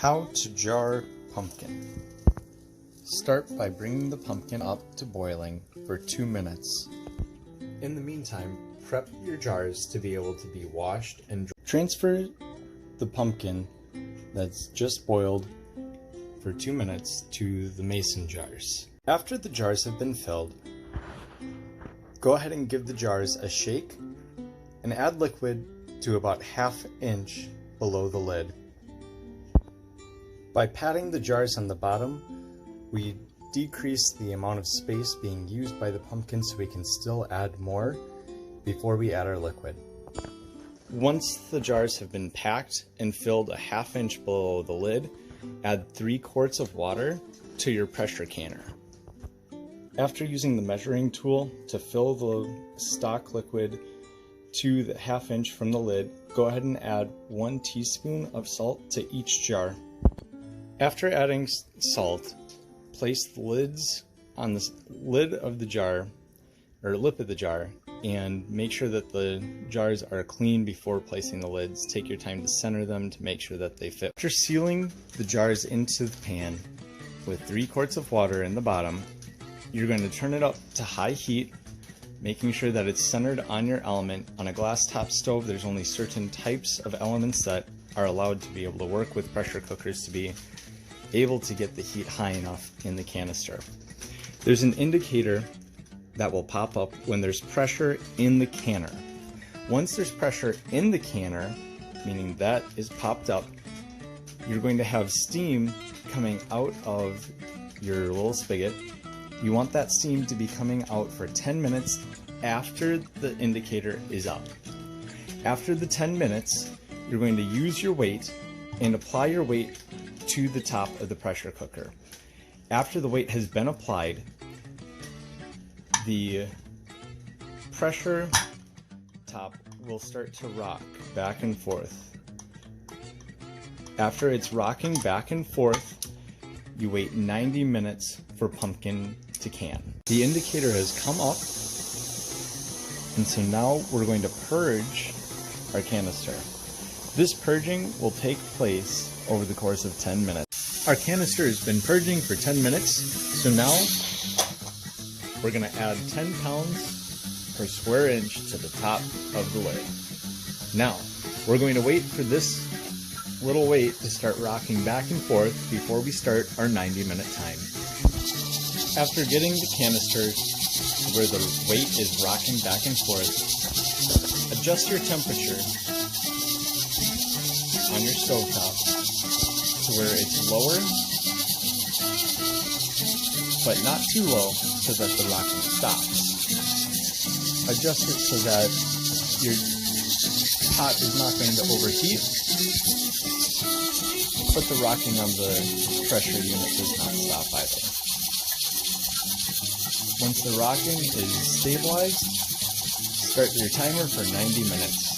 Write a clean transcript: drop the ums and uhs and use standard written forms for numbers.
How to jar pumpkin. Start by bringing the pumpkin up to boiling for 2 minutes. In the meantime, prep your jars to be able to be washed and dried. Transfer the pumpkin that's just boiled for 2 minutes to the mason jars. After the jars have been filled, go ahead and give the jars a shake and add liquid to about 1/2 inch below the lid. By patting the jars on the bottom, we decrease the amount of space being used by the pumpkin so we can still add more before we add our liquid. Once the jars have been packed and filled a 1/2 inch below the lid, add 3 quarts of water to your pressure canner. After using the measuring tool to fill the stock liquid to the 1/2 inch from the lid, go ahead and add 1 teaspoon of salt to each jar. After adding salt, place the lids on the lid of the jar, or lip of the jar, and make sure that the jars are clean before placing the lids. Take your time to center them to make sure that they fit. After sealing the jars into the pan with 3 quarts of water in the bottom, you're going to turn it up to high heat, making sure that it's centered on your element. On a glass top stove, there's only certain types of elements that are allowed to be able to work with pressure cookers to be able to get the heat high enough in the canister. There's an indicator that will pop up when there's pressure in the canner. Once there's pressure in the canner, meaning that is popped up, you're going to have steam coming out of your little spigot. You want that steam to be coming out for 10 minutes after the indicator is up. After the 10 minutes, you're going to use your weight and apply your weight to the top of the pressure cooker. After the weight has been applied, the pressure top will start to rock back and forth. After it's rocking back and forth, you wait 90 minutes for pumpkin to can. The indicator has come up, and so now we're going to purge our canister. This purging will take place over the course of 10 minutes. Our canister has been purging for 10 minutes, so now we're going to add 10 pounds per square inch to the top of the lid. Now, we're going to wait for this little weight to start rocking back and forth before we start our 90-minute time. After getting the canister to where the weight is rocking back and forth, adjust your temperature on your stovetop to where it's lower, but not too low so that the rocking stops. Adjust it so that your pot is not going to overheat, but the rocking on the pressure unit does not stop either. Once the rocking is stabilized, start your timer for 90 minutes.